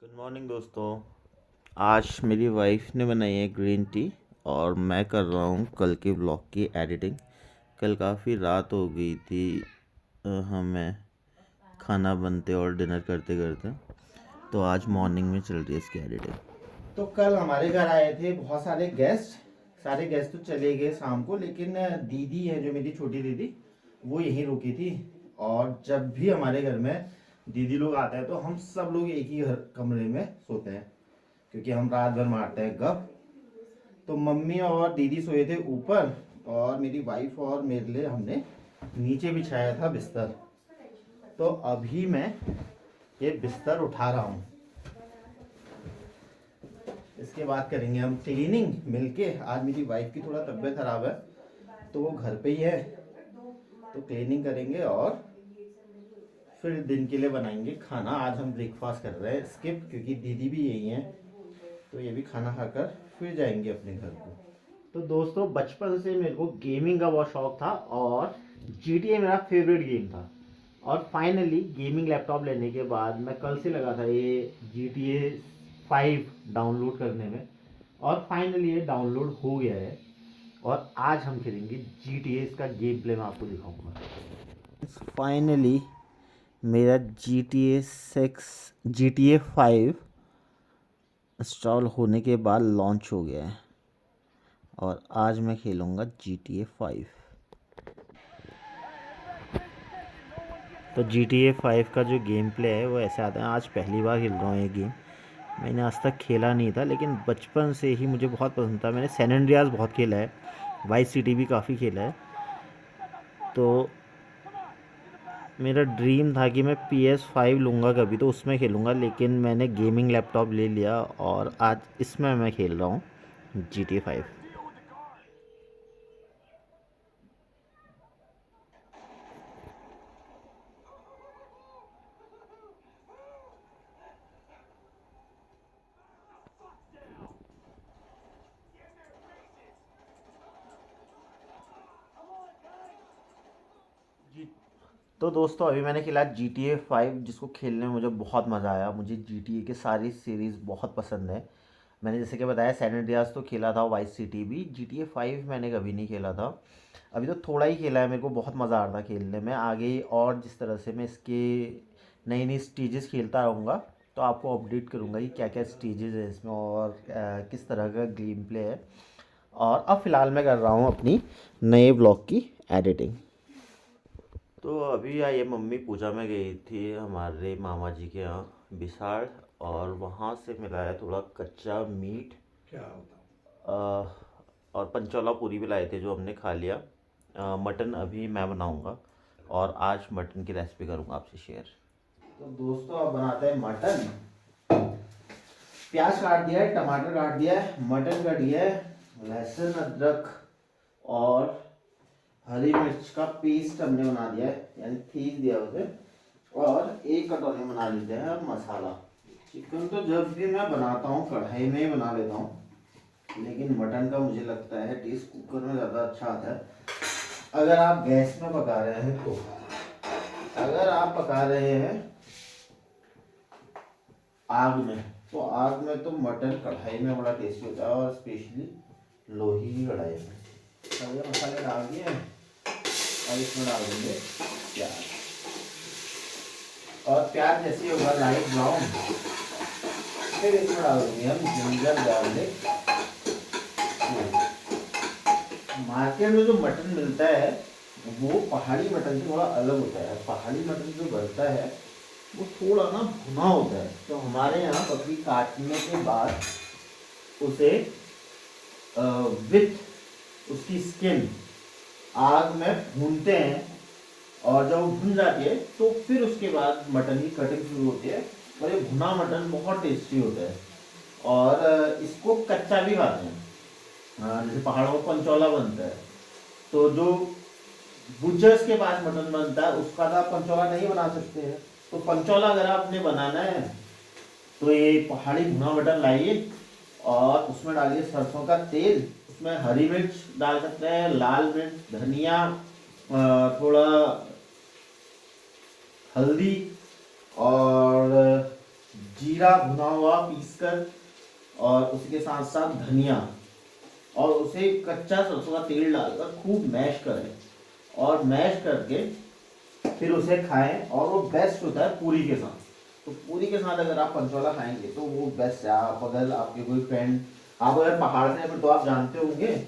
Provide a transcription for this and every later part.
Good morning दोस्तों। आज मेरी वाइफ ने बनाई है ग्रीन टी और मैं कर रहा हूँ कल के व्लॉग की एडिटिंग। कल काफ़ी रात हो गई थी हमें खाना बनते और डिनर करते करते, तो आज मॉर्निंग में चल रही है इसकी एडिटिंग। तो कल हमारे घर आए थे बहुत सारे गेस्ट। सारे गेस्ट तो चले गए शाम को, लेकिन दीदी है जो मेरी छोटी दीदी, वो यहीं रुकी थी। और जब भी हमारे घर में दीदी लोग आते हैं तो हम सब लोग एक ही घर कमरे में सोते हैं, क्योंकि हम रात भर मारते हैं गप। तो मम्मी और दीदी सोए थे ऊपर, और मेरी वाइफ और मेरे लिए हमने नीचे बिछाया था बिस्तर। तो अभी मैं ये बिस्तर उठा रहा हूँ। इसके बाद करेंगे हम क्लीनिंग मिलके। आज मेरी वाइफ की थोड़ा तबीयत खराब है तो वो घर पे ही है, तो क्लीनिंग करेंगे और फिर दिन के लिए बनाएंगे खाना। आज हम ब्रेकफास्ट कर रहे हैं स्किप, क्योंकि दीदी भी यही है, तो ये भी खाना खाकर फिर जाएंगे अपने घर को। तो दोस्तों, बचपन से मेरे को गेमिंग का बहुत शौक था और GTA मेरा फेवरेट गेम था। और फाइनली गेमिंग लैपटॉप लेने के बाद मैं कल से लगा था ये GTA 5 डाउनलोड करने में, और फाइनली ये डाउनलोड हो गया है। और आज हम खेलेंगे GTA। इसका गेम प्ले मैं आपको दिखाऊंगा। फाइनली मेरा GTA 5 इंस्टॉल होने के बाद लॉन्च हो गया है और आज मैं खेलूँगा GTA 5। तो GTA 5 का जो गेम प्ले है वो ऐसे आता है। आज पहली बार खेल रहा हूँ ये गेम। मैंने आज तक खेला नहीं था, लेकिन बचपन से ही मुझे बहुत पसंद था। मैंने सैन एंड्रियास बहुत खेला है, वाइस सिटी भी काफ़ी खेला है। तो मेरा ड्रीम था कि मैं PS5 लूँगा कभी तो उसमें खेलूँगा, लेकिन मैंने गेमिंग लैपटॉप ले लिया और आज इसमें मैं खेल रहा हूँ GTA 5। तो दोस्तों, अभी मैंने खेला GTA 5, जिसको खेलने में मुझे बहुत मज़ा आया। मुझे GTA के सारी सीरीज़ बहुत पसंद है। मैंने जैसे कि बताया, सैन एंड्रियास तो खेला था, वाइस सिटी भी। GTA 5 मैंने कभी नहीं खेला था, अभी तो थोड़ा ही खेला है। मेरे को बहुत मज़ा आ रहा था खेलने में। आगे और जिस तरह से मैं इसके नई नई स्टेजेस खेलता रहूँगा तो आपको अपडेट करूँगा कि क्या क्या स्टेजेस है इसमें और किस तरह का गेम प्ले है। और अब फ़िलहाल मैं कर रहा हूँ अपनी नए ब्लॉग की एडिटिंग। तो अभी ये मम्मी पूजा में गई थी हमारे मामा जी के यहाँ बिसाड़, और वहाँ से मिला है थोड़ा कच्चा मीट। क्या होता और पंचोला पूरी भी लाए थे जो हमने खा लिया। मटन अभी मैं बनाऊंगा और आज मटन की रेसिपी करूंगा आपसे शेयर। तो दोस्तों, अब बनाते हैं मटन। प्याज काट दिया है, टमाटर काट दिया है, मटन काट दिया है, लहसुन अदरक और हरी मिर्च का पेस्ट हमने बना दिया है, यानी पीस दिया उसे। और एक कटोरी बना लेते हैं अब मसाला। चिकन तो जब भी मैं बनाता हूँ कढ़ाई में ही बना लेता हूँ, लेकिन मटन का मुझे लगता है टेस्ट कुकर में ज़्यादा अच्छा आता है अगर आप गैस में पका रहे हैं तो। अगर आप पका रहे हैं आग में, तो आग में तो मटन कढ़ाई में बड़ा टेस्टी होता है, और स्पेशली लोही की कढ़ाई में। सारे मसाले डाल दिए और इसमें डाल देंगे प्याज। और प्याज जैसे होगा लाइट ब्राउन, फिर इसमें डाल देंगे हम जिंजर गार्लिक। मार्केट में जो मटन मिलता है वो पहाड़ी मटन से थोड़ा अलग होता है। पहाड़ी मटन जो बनता है वो थोड़ा ना भुना होता है। तो हमारे यहाँ बकरी काटने के बाद उसे विथ उसकी स्किन आग में भूनते हैं, और जब वो भुन जाती है तो फिर उसके बाद मटन की कटिंग शुरू होती है। और ये भुना मटन बहुत टेस्टी होता है, और इसको कच्चा भी खाते हैं। जैसे पहाड़ों में पंचौला बनता है, तो जो बुचर्स के पास मटन बनता है उसका तो आप पंचौला नहीं बना सकते हैं। तो पंचौला अगर आपने बनाना है तो ये पहाड़ी भुना मटन लाइए और उसमें डालिए सरसों का तेल। उसमें हरी मिर्च डाल सकते हैं, लाल मिर्च, धनिया, थोड़ा हल्दी और जीरा भुना हुआ पीस कर, और उसके साथ साथ धनिया, और उसे कच्चा सरसों का तेल डालकर खूब मैश करें, और मैश करके फिर उसे खाएं, और वो बेस्ट होता है पूरी के साथ। तो पूरी के साथ अगर आप पंचोला खाएंगे तो वो बेस्ट है। आप अगर आपके कोई फ्रेंड, आप अगर पहाड़ से हैं फिर तो आप जानते होंगे,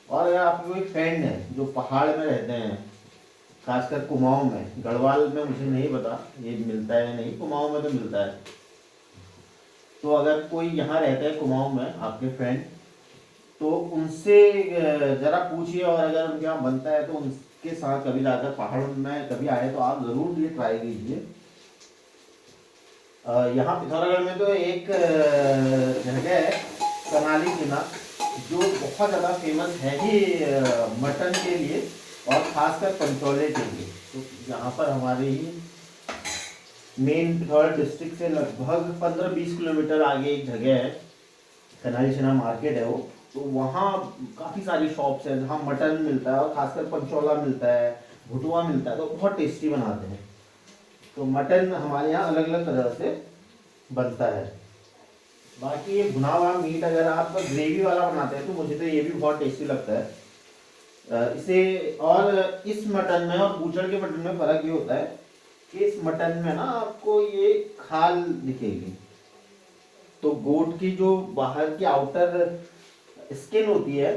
और अगर आपके कोई फ्रेंड है जो पहाड़ में रहते हैं, खासकर कुमाऊं में, गढ़वाल में मुझे नहीं पता ये मिलता है या नहीं, कुमाऊं में तो मिलता है। तो अगर कोई यहाँ रहता है कुमाऊं में आपके फ्रेंड, तो उनसे ज़रा पूछिए, और अगर उनके यहाँ बनता है तो उनके साथ कभी जाकर पहाड़ में कभी आए तो आप ज़रूर ये ट्राई कीजिए। यहाँ पिथौरागढ़ में तो एक जगह है कनाली किना, जो बहुत ज़्यादा फेमस है ही मटन के लिए, और ख़ासकर पंचोले के लिए। तो यहाँ पर हमारे ही मेन पिथौरागढ़ डिस्ट्रिक्ट से लगभग 15-20 किलोमीटर आगे एक जगह है, कनाली चना मार्केट है वो। तो वहाँ काफ़ी सारी शॉप्स हैं जहाँ मटन मिलता है, और खासकर पंचोला मिलता है, भुटुआ मिलता है, तो बहुत टेस्टी बनाते हैं। तो मटन हमारे यहाँ अलग अलग तरह से बनता है। बाकी ये भुना हुआ मीट अगर आप ग्रेवी वाला बनाते हैं तो मुझे तो ये भी बहुत टेस्टी लगता है। इसे, और इस मटन में और बूचड़ के मटन में फ़र्क ये होता है कि इस मटन में ना आपको ये खाल दिखेगी। तो गोट की जो बाहर की आउटर स्किन होती है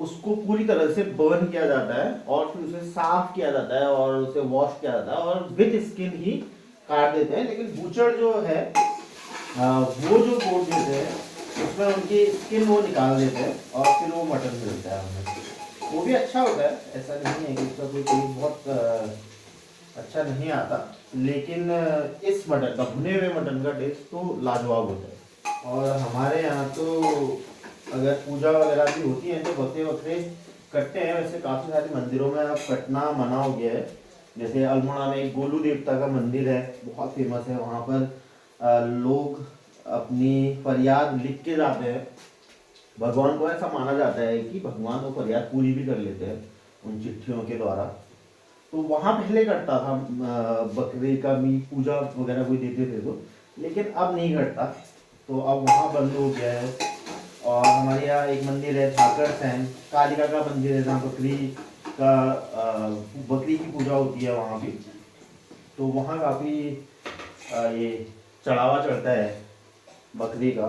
उसको पूरी तरह से बर्न किया जाता है, और फिर उसे साफ किया जाता है, और उसे वॉश किया जाता है, और विद स्किन ही काट देते हैं। लेकिन बूचड़ जो है वो जो गोट देते हैं उसमें उनकी स्किन वो निकाल देते हैं, और फिर वो मटन मिलता है हमें। वो भी अच्छा होता है, ऐसा नहीं है कि उसका कोई टेस्ट बहुत अच्छा नहीं आता, लेकिन इस मटन का, भुने हुए मटन का टेस्ट तो लाजवाब होता है। और हमारे यहाँ तो अगर पूजा वगैरह भी होती है तो बकरे वकरे कटते हैं। वैसे काफ़ी सारे मंदिरों में अब कटना मना हो गया है। जैसे अल्मोड़ा में एक गोलू देवता का मंदिर है, बहुत फेमस है। वहाँ पर लोग अपनी फरियाद लिख के जाते हैं। भगवान को ऐसा माना जाता है कि भगवान वो फरियाद पूरी भी कर लेते हैं उन चिट्ठियों के द्वारा। तो वहाँ पहले कटता था बकरे का मीट, पूजा वगैरह कोई देते थे तो, लेकिन अब नहीं कटता। तो अब वहाँ बंद हो गया है। और हमारे यहाँ एक मंदिर है झाकर सैन कालिका का मंदिर है, जहाँ बकरी की पूजा होती है वहाँ भी। तो वहाँ काफ़ी ये चढ़ावा चढ़ता है बकरी का।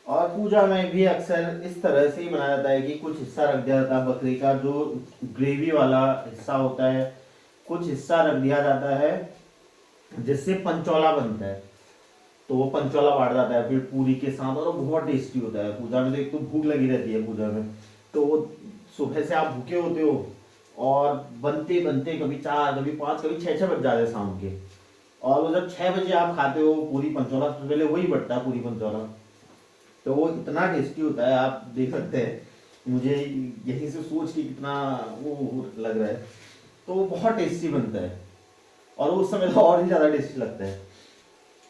और पूजा में भी अक्सर इस तरह से ही बनाया जाता है कि कुछ हिस्सा रख दिया जाता है बकरी का, जो ग्रेवी वाला हिस्सा होता है, कुछ हिस्सा रख दिया जाता है जिससे पंचोला बनता है। तो वो पंचोला बांट जाता है फिर पूरी के साथ, और वो बहुत टेस्टी होता है। पूजा में तो एक तो भूख लगी रहती है पूजा में, तो वो सुबह से आप भूखे होते हो, और बनते बनते कभी 4, कभी 5, कभी 6 बज जाते हैं शाम के। और वो जब 6 बजे आप खाते हो पूरी पंचोला, तो पहले वही बढ़ता है पूरी पंचोला। तो वो इतना टेस्टी होता है, आप देख सकते हैं। मुझे यहीं से सोच के कितना वो लग रहा है। तो वो बहुत टेस्टी बनता है, और उस समय तो और ही ज़्यादा टेस्टी लगता है।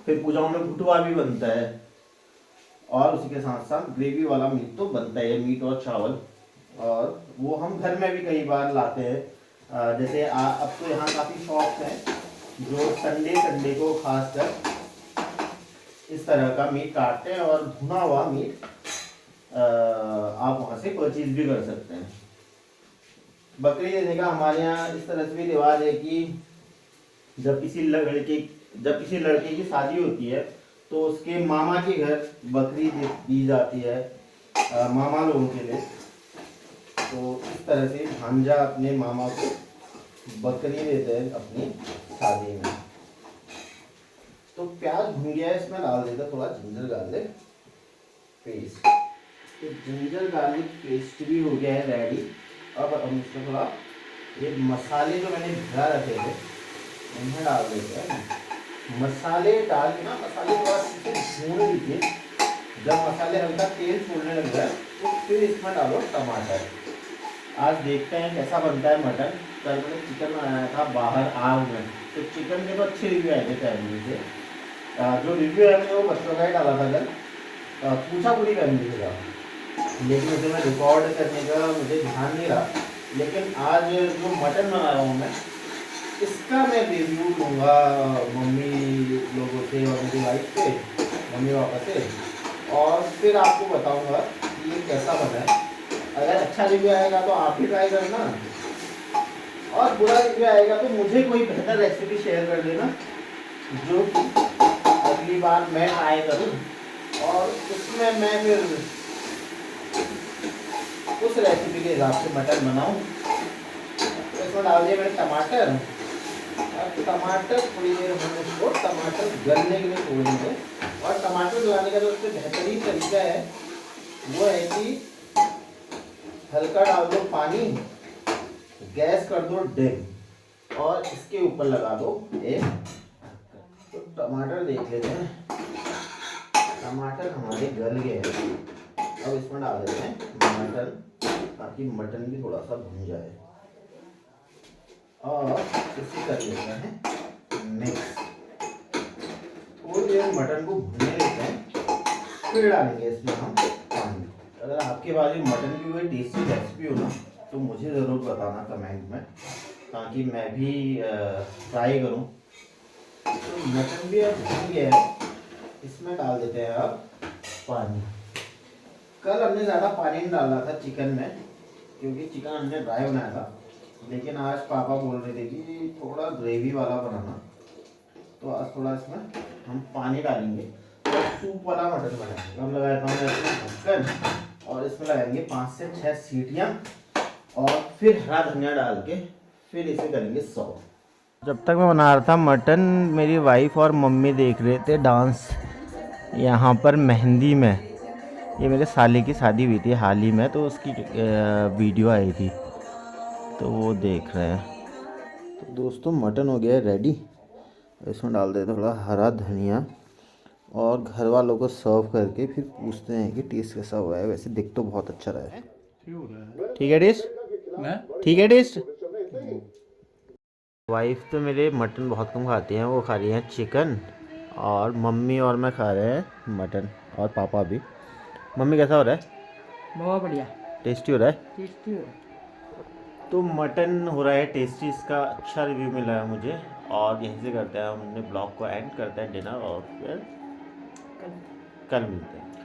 फिर पूजाओं में भुटवा भी बनता है, और उसी के साथ साथ ग्रेवी वाला मीट तो बनता है, मीट और चावल। और वो हम घर में भी कई बार लाते हैं। जैसे अब तो यहाँ काफ़ी शॉप्स हैं जो संडे संडे को खासकर इस तरह का मीट काटते हैं, और भुना हुआ मीट आप वहाँ से परचेज भी कर सकते हैं। बकरी देने का हमारे यहाँ इस तरह से भी रिवाज है कि जब किसी लड़के की शादी होती है तो उसके मामा के घर बकरी दी जाती है, मामा लोगों के लिए। तो इस तरह से भांजा अपने मामा को बकरी देते हैं अपनी शादी में। तो प्याज भुन गया है, इसमें डाल देता थोड़ा जिंजर गार्लिक पेस्ट। तो जिंजर गार्लिक पेस्ट भी हो गया है रेडी। अब हम इसमें थोड़ा ये मसाले जो मैंने भिगा रखे थे उन्हें डाल देते हैं। मसाले डाल के ना, मसाले थोड़ा भून लीजिए। जब मसाले हल्का तेल छोड़ने लग जाए तो फिर इसमें डालो टमाटर। आज देखते हैं कैसा बनता है मटन। कल मैंने चिकन बनाया था बाहर आग में, तो चिकन के तो अच्छे रिव्यू आए थे फैमिली से। जो रिव्यू है मैंने वो बच्चों का ही डाला था कल, पूछा पूरी फैमिली से था, लेकिन उसे मैं रिकॉर्ड करने का मुझे ध्यान नहीं रहा। लेकिन आज जो मटन बना रहा हूँ मैं, इसका मैं रिव्यू लूँगा मम्मी लोगों से और मेरी वाइफ से, मम्मी पापा से, और फिर आपको बताऊँगा कि ये कैसा बना है। अगर अच्छा रिव्यू आएगा तो आप भी ट्राई करना, और बुरा रिव्यू आएगा तो मुझे कोई बेहतर रेसिपी शेयर कर देना जो कि अगली बार मैं ट्राई करूँ, और उसमें मैं फिर उस रेसिपी के हिसाब से मटन बनाऊँ। इसमें डाल दिए मैंने टमाटर। अब टमाटर थोड़ी देर हम इसको टमाटर गलने के लिए छोड़ेंगे, और टमाटर गलाने का जो उससे बेहतरीन तरीका है वो है कि हल्का डाल दो पानी, गैस कर दो डिम, और इसके ऊपर लगा दो एक। तो टमाटर देख लेते हैं, टमाटर हमारे गल गए हैं। अब इसमें डाल देते हैं मटन, ताकि मटन भी थोड़ा सा भुन जाए, और इसे कर लेते हैं मिक्स। थोड़ी देर मटन को भुनने लेते हैं, फिर डालेंगे इसमें हम पानी। अगर आपके पास मटन की कोई टेस्टी रेसिपी हो ना तो मुझे ज़रूर बताना कमेंट में, ताकि मैं भी ट्राई करूं। तो मटन भी अब भुन गया है, इसमें डाल देते हैं अब पानी। कल हमने ज़्यादा पानी नहीं डाला था चिकन में, क्योंकि चिकन हमने ड्राई बनाया था, लेकिन आज पापा बोल रहे थे कि थोड़ा ग्रेवी वाला बनाना, तो आज थोड़ा इसमें हम पानी डालेंगे, तो सूप वाला मटन बनाएंगे। अब लगाया था हमने इसमें ढक्कन, और इसमें लगाएंगे 5 से 6 सीटियाँ, और फिर हरा धनिया डाल के फिर इसे करेंगे सर्व। जब तक मैं बना रहा था मटन, मेरी वाइफ और मम्मी देख रहे थे डांस यहाँ पर मेहंदी में। ये मेरे साले की शादी हुई थी हाल ही में, तो उसकी वीडियो आई थी, तो वो देख रहे हैं। तो दोस्तों मटन हो गया है रेडी, इसमें डाल देते थोड़ा हरा धनिया, और घर वालों को सर्व करके फिर पूछते हैं कि टेस्ट कैसा हुआ है। वैसे दिख तो बहुत अच्छा रहा है। ठीक है टेस्ट, ठीक है टेस्ट। वाइफ तो मेरे मटन बहुत कम खाती हैं, वो खा रही हैं चिकन, और मम्मी और मैं खा रहे हैं मटन, और पापा भी। मम्मी कैसा हो रहा है? बहुत बढ़िया, टेस्टी हो रहा है। टेस्टी हो। तो मटन हो रहा है टेस्टी, इसका अच्छा रिव्यू मिला है मुझे, और यहीं से करते हैं हमने ब्लॉग को एंड करते हैं डिनर, और फिर कल मिलते हैं।